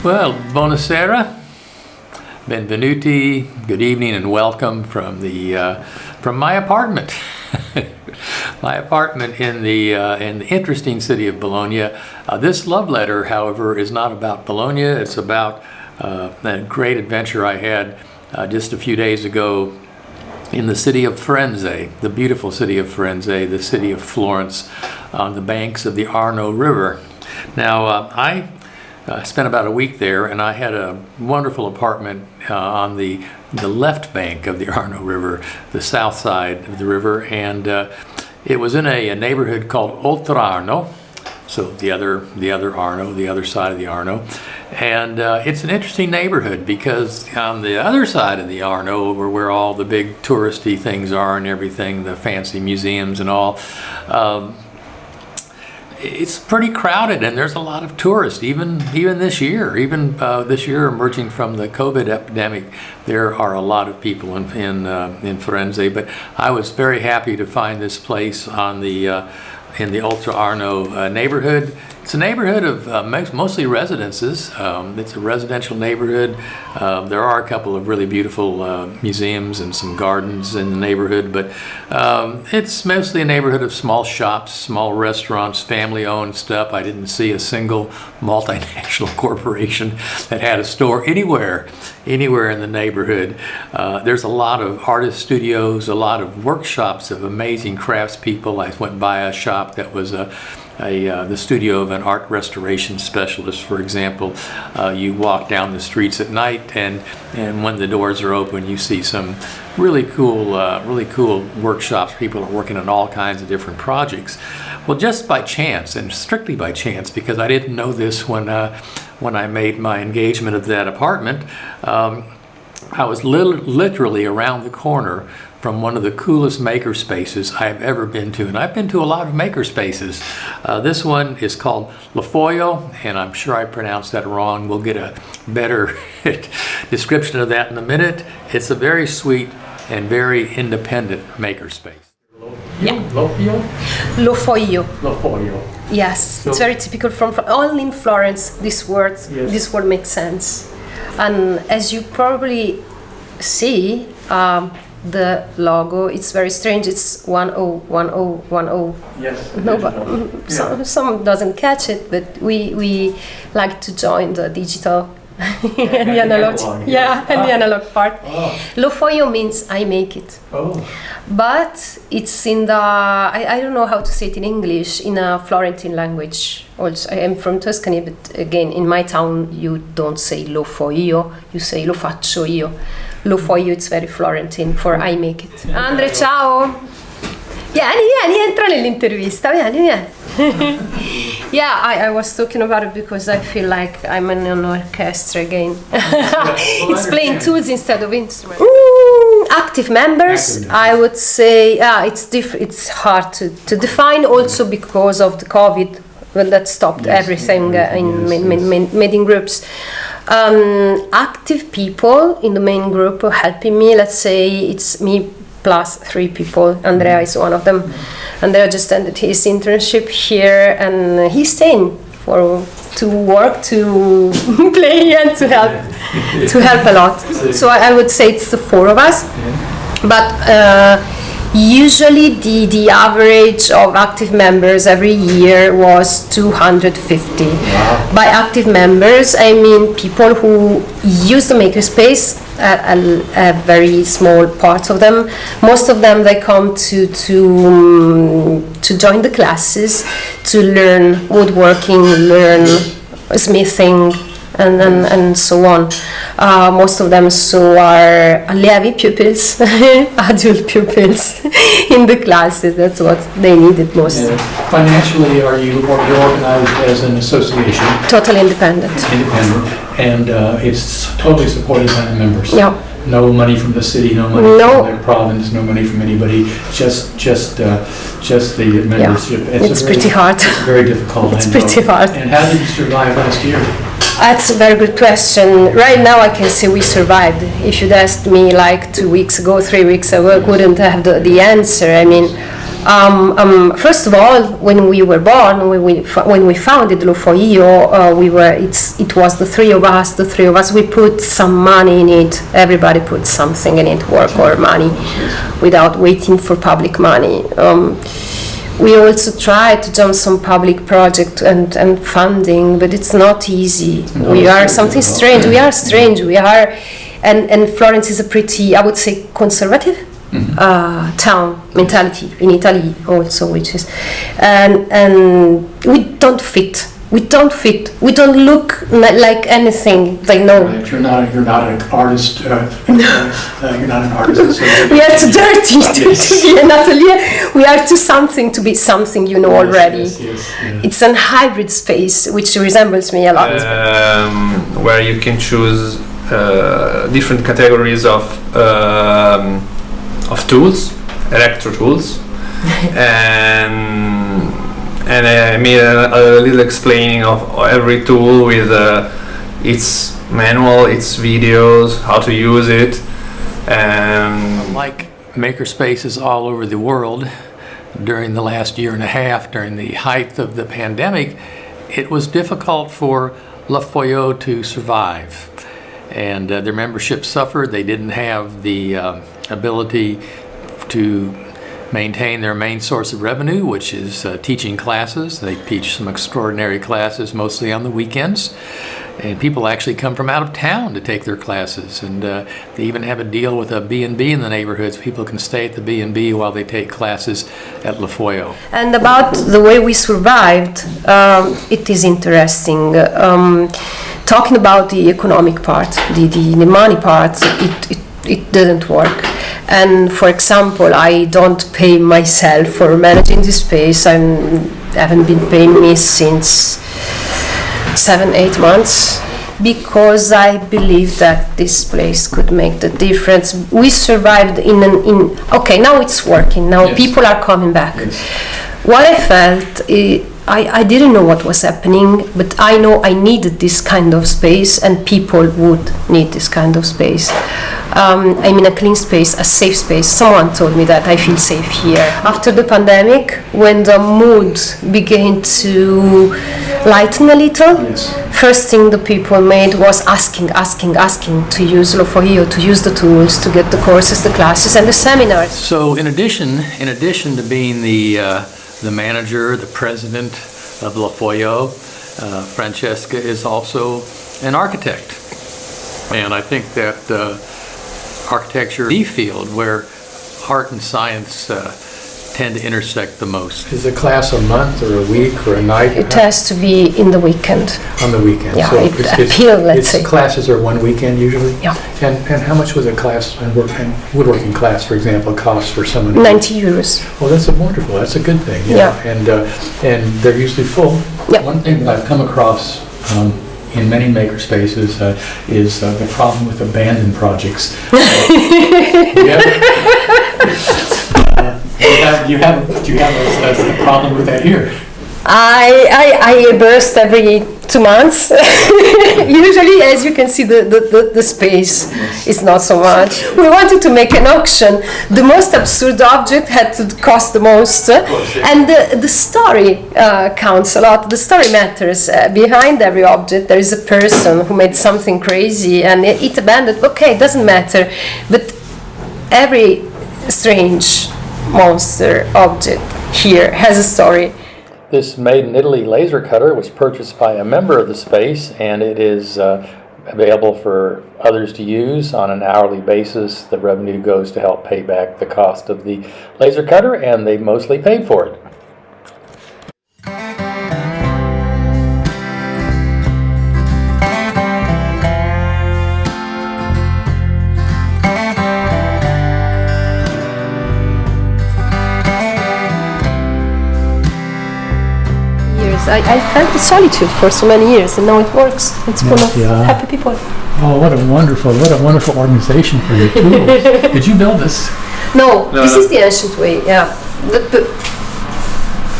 Well, buonasera, benvenuti, good evening and welcome from my apartment. My apartment in the interesting city of Bologna. This love letter, however, is not about Bologna. It's about a great adventure I had just a few days ago in the city of Firenze, the beautiful city of Firenze, the city of Florence, on the banks of the Arno River. Now, I spent about a week there, and I had a wonderful apartment on the left bank of the Arno River, the south side of the river, and it was in a neighborhood called Oltrarno, so the other Arno, the other side of the Arno. And it's an interesting neighborhood because on the other side of the Arno, over where all the big touristy things are and everything, the fancy museums and all, it's pretty crowded, and there's a lot of tourists. Even this year, this year, emerging from the COVID epidemic, there are a lot of people in Firenze. But I was very happy to find this place on in the Oltrarno neighborhood. It's a neighborhood of mostly residences. It's a residential neighborhood. There are a couple of really beautiful museums and some gardens in the neighborhood, but it's mostly a neighborhood of small shops, small restaurants, family-owned stuff. I didn't see a single multinational corporation that had a store anywhere in the neighborhood. There's a lot of artist studios, a lot of workshops of amazing craftspeople. I went by a shop that was the studio of an art restoration specialist, for example. You walk down the streets at night, and when the doors are open, you see some really cool workshops. People are working on all kinds of different projects. Well, just by chance, and strictly by chance, because I didn't know this when I made my engagement of that apartment, I was literally around the corner from one of the coolest makerspaces I've ever been to. And I've been to a lot of makerspaces. This one is called Lofoyo, and I'm sure I pronounced that wrong. We'll get a better description of that in a minute. It's a very sweet and very independent makerspace. Yeah. Lofoyo? Lofoio. Lofoyo. Yes, So, it's very typical from only in Florence. This word makes sense. And as you probably see, the logo, it's very strange. It's 101010. Yes. No, but some doesn't catch it, but we like to join the digital and the analog. And the analog part. Oh. Lofoio means I make it. Oh. But it's in the, I don't know how to say it in English, in a Florentine language. Also, I am from Tuscany, but again, in my town, you don't say lo foio, you say lo faccio io. Lo foio, it's very Florentine for I make it. Andre, ciao! Vieni, entra nell'intervista, vieni. Yeah, I was talking about it because I feel like I'm in an orchestra again. It's playing tools instead of instruments. Active members, I would say, it's hard to define also because of the COVID, when that stopped everything made in groups. Active people in the main group are helping me. Let's say it's me plus 3 people. Andrea is one of them. Andrea just ended his internship here, and he's staying to work, to play, and to help a lot. So I would say it's the 4 of us. But usually the average of active members every year was 250. Wow. By active members, I mean people who use the Makerspace, a very small part of them. Most of them, they come to join the classes, to learn woodworking, learn smithing, and so on. Most of them are allievi pupils, adult pupils in the classes. That's what they needed most. And financially, you're organized as an association? Totally independent. And it's totally supported by the members. Yeah. No money from the city, no money from the province, no money from anybody. Just the membership. Yeah. It's pretty hard. It's very difficult. It's pretty hard. And how did you survive last year? That's a very good question. Right now I can say we survived. If you'd asked me like 2 weeks ago, 3 weeks ago, I wouldn't have the answer. I mean, First of all, when we were born, when we founded Lofoio, it was the three of us. We put some money in it. Everybody put something in it, work or money, without waiting for public money. We also tried to jump some public project and funding, but it's not easy. We are something strange. We are strange. And Florence is a pretty, I would say, conservative town mentality in Italy also, which is, and we don't fit. We don't look like anything. Like no. Right. You're not an artist. You're not an artist. So we are too dirty to be an atelier. We are too something to be something. Already. Yes. It's a hybrid space, which resembles me a lot. Where you can choose different categories of tools, electro tools, and I made a little explaining of every tool with its manual, its videos, how to use it. Like makerspaces all over the world, during the last year and a half, during the height of the pandemic, it was difficult for Foyo to survive. And their membership suffered. They didn't have the ability to maintain their main source of revenue, which is teaching classes. They teach some extraordinary classes, mostly on the weekends. And people actually come from out of town to take their classes. And they even have a deal with a B&B in the neighborhoods. People can stay at the B&B while they take classes at Foyo. And about the way we survived, it is interesting. Talking about the economic part, the money part, it didn't work. And for example, I don't pay myself for managing the space. I haven't been paying me since 7-8 months, because I believe that this place could make the difference. We survived okay, now it's working. Now Yes. people are coming back. Yes. What I felt, I didn't know what was happening, but I know I needed this kind of space, and people would need this kind of space. I'm in a clean space, a safe space. Someone told me that I feel safe here. After the pandemic, when the mood began to lighten a little, Yes. first thing the people made was asking to use Lofoio, to use the tools, to get the courses, the classes, and the seminars. So in addition to being the manager, the president of Foyo, Francesca is also an architect. And I think that architecture is the field where art and science tend to intersect the most. Is the class a month or a week or a night? It has to be in the weekend. On the weekend. Yeah, So it appeal, let's say. Classes are one weekend usually? Yeah. And how much would a class, and woodworking class, for example, cost for someone? 90 euros. Oh, that's wonderful. That's a good thing. Yeah. And they're usually full. Yeah. One thing that I've come across in many maker spaces is the problem with abandoned projects. Do you have a problem with that here? I burst every 2 months. Usually, as you can see, the space is not so much. We wanted to make an auction. The most absurd object had to cost the most, and the story counts a lot. The story matters. Behind every object, there is a person who made something crazy, and it abandoned. Okay, it doesn't matter, but every strange monster object here has a story. This made in Italy laser cutter was purchased by a member of the space, and it is available for others to use on an hourly basis. The revenue goes to help pay back the cost of the laser cutter, and they mostly paid for it. I felt the solitude for so many years, and now it works. It's full of happy people. Oh, what a wonderful organization for your tools. Did you build this? No, this is the ancient way. Yeah,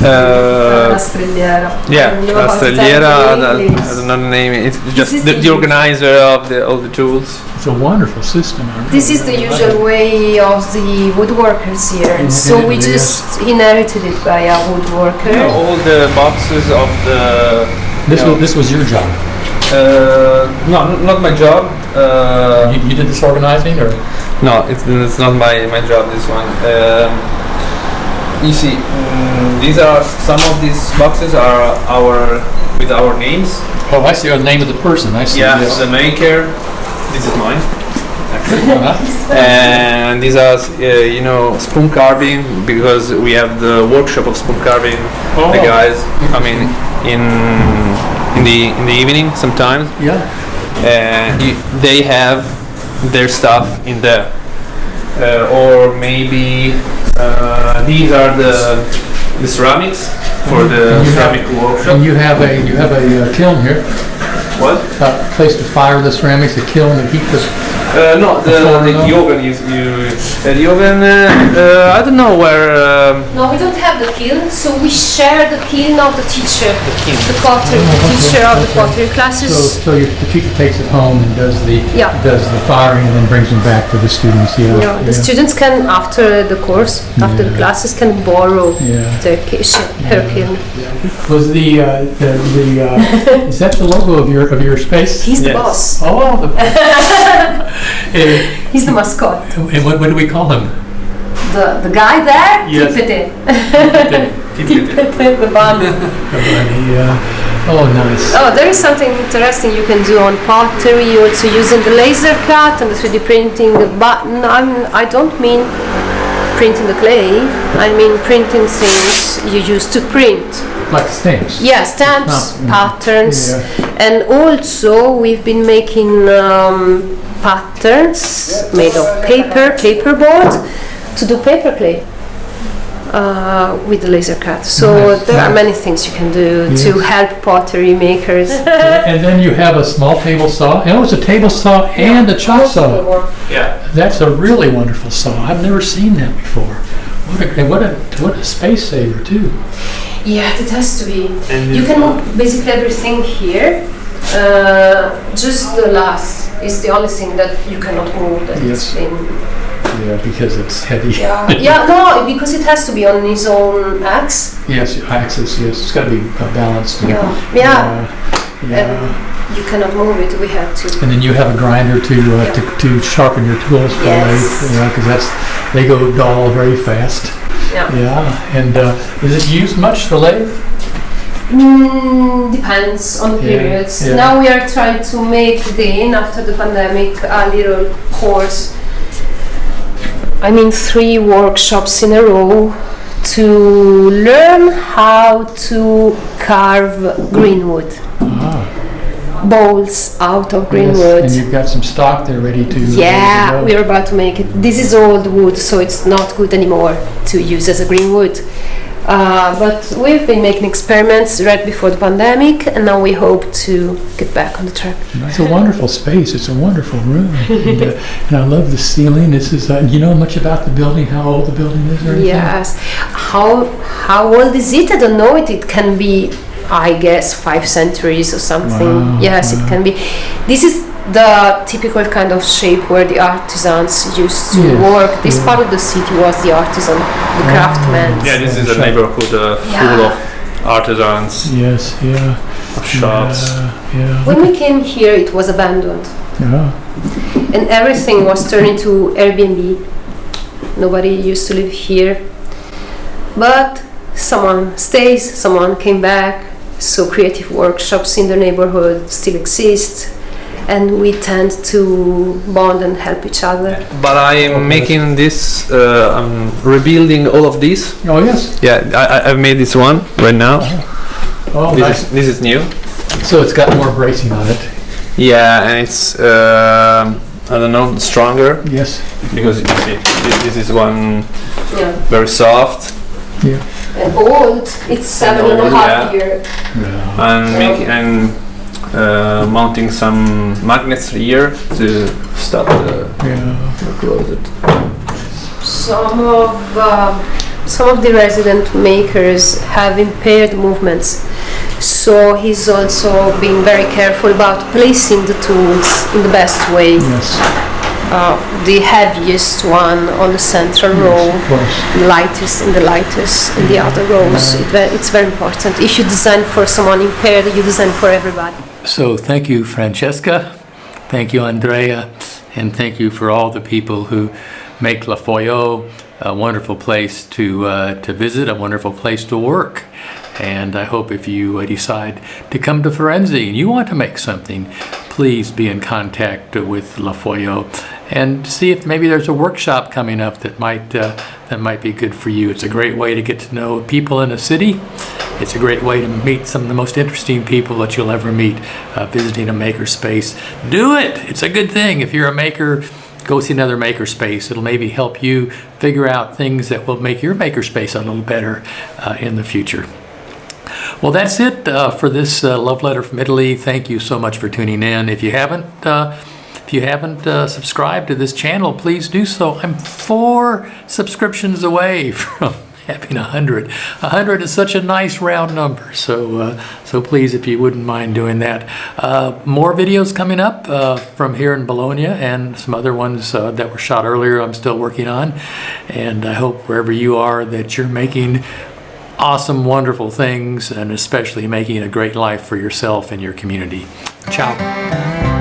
La Strelliera. Yeah, I don't know La how to tell Strelliera, it in I English. don't know the name. It's This just is the the organizer of all the tools. It's a wonderful system. I This is really the like usual it. way of the woodworkers here. So we Indeed, just inherited it by a woodworker. All the boxes of the. This was your job. No, not my job. You did this organizing, or? No, it's not my job. This one. You see, these are some of these boxes are with our names. Oh, I see. The name of the person. I see. Yeah, Yes. the maker. This is mine. Uh-huh. And these are, spoon carving, because we have the workshop of spoon carving. Oh. The guys come in the evening sometimes. Yeah. They have their stuff in there, or maybe these are the ceramics for the And you ceramic workshop. And you have a kiln here, What? a place to fire the ceramics, a kiln to heat the. No, the oven the oven. I don't know where. No, we don't have the kiln, so we share the kiln of the teacher, kiln. the pottery, the teacher of the pottery classes. So the teacher takes it home and does the Yeah. firing and then brings them back for the students. Yeah. Yeah, the students can, after the course, after the Yeah. classes, can borrow Yeah. their kitchen, her kiln. Was the is that the logo of your space? He's the Yes. boss. Oh, and He's the mascot. what do we call him? The guy there, Yes. Tippete. Keep it. Tippete, the bunny. Oh, nice. Oh, there is something interesting you can do on pottery, also using the laser cut and the 3D printing the button. I don't mean printing the clay, I mean printing things you use to print. Like stamps. Yeah, stamps, patterns, Yeah. and also we've been making patterns made of paperboard to do paper clay with the laser cut. So Nice, there are nice. many things you can do to Yes. help pottery makers. And then you have a small table saw. Oh, it's a table saw and a chop saw. Yeah. That's a really wonderful saw. I've never seen that before. What a space saver too. Yeah, it has to be. And You can move basically everything here. Just the last is the only thing that you cannot move. That Yes. it's been. Yeah, because it's heavy. Yeah, no, because it has to be on its own axe. Yes, axis. Yes, it's got to be balanced. Yeah. Yeah. You cannot move it. We had to. And then you have a grinder to sharpen your tools for Yes. lathe. Yeah, because they go dull very fast. Yeah. Yeah. And is it used much, the lathe? Depends on Yeah, periods. yeah. Now we are trying to make again after the pandemic a little course. 3 workshops in a row to learn how to carve green wood. Bowls out of green Yes, wood. and you've got some stock there ready to. Yeah, ready to go. we're about to make it. This is old wood, so it's not good anymore to use as a green wood. But we've been making experiments right before the pandemic, and now we hope to get back on the track. It's a wonderful space. It's a wonderful room, and I love the ceiling. This is. You know much about the building? How old the building is, or anything? Yes. How old is it? I don't know it. It can be, I guess, 5 centuries or something. Wow, Yes, it can be. This is the typical kind of shape where the artisans used to Yes, work. This yeah. part of the city was the artisan, the craftsmen. Yeah, this is a Shop. neighborhood full of artisans, Yes. Yeah. of shops. Yeah. When we came here, it was abandoned, Yeah. and everything was turned into Airbnb. Nobody used to live here, but someone stays, someone came back. So creative workshops in the neighborhood still exist, and we tend to bond and help each other. But I'm making this, I'm rebuilding all of this. Oh yes. Yeah, I've made this one right now. Oh, nice. This is new. So it's got more bracing on it. Yeah, and it's I don't know, stronger, Yes. because you see, this is one Yeah. very soft. Yeah. And old, it's 7.5 yeah. years. Yeah. And mounting some magnets here to stop the Yeah. close it. Some of some of the resident makers have impaired movements, so he's also being very careful about placing the tools in the best way. Yes. The heaviest one on the central row, Of course. the lightest in the other rows. It's very important. If you design for someone impaired, you design for everybody. So thank you, Francesca. Thank you, Andrea. And thank you for all the people who make Lofoio a wonderful place to visit, a wonderful place to work. And I hope if you decide to come to Firenze and you want to make something, please be in contact with Lofoio and see if maybe there's a workshop coming up that might be good for you. It's a great way to get to know people in a city. It's a great way to meet some of the most interesting people that you'll ever meet visiting a makerspace. Do it! It's a good thing. If you're a maker, go see another makerspace. It'll maybe help you figure out things that will make your makerspace a little better in the future. Well, that's it for this love letter from Italy. Thank you so much for tuning in. If you haven't subscribed to this channel, please do so. I'm 4 subscriptions away from having 100. 100 is such a nice round number, so please, if you wouldn't mind doing that. More videos coming up from here in Bologna, and some other ones that were shot earlier I'm still working on. And I hope wherever you are that you're making awesome, wonderful things, and especially making a great life for yourself and your community. Ciao.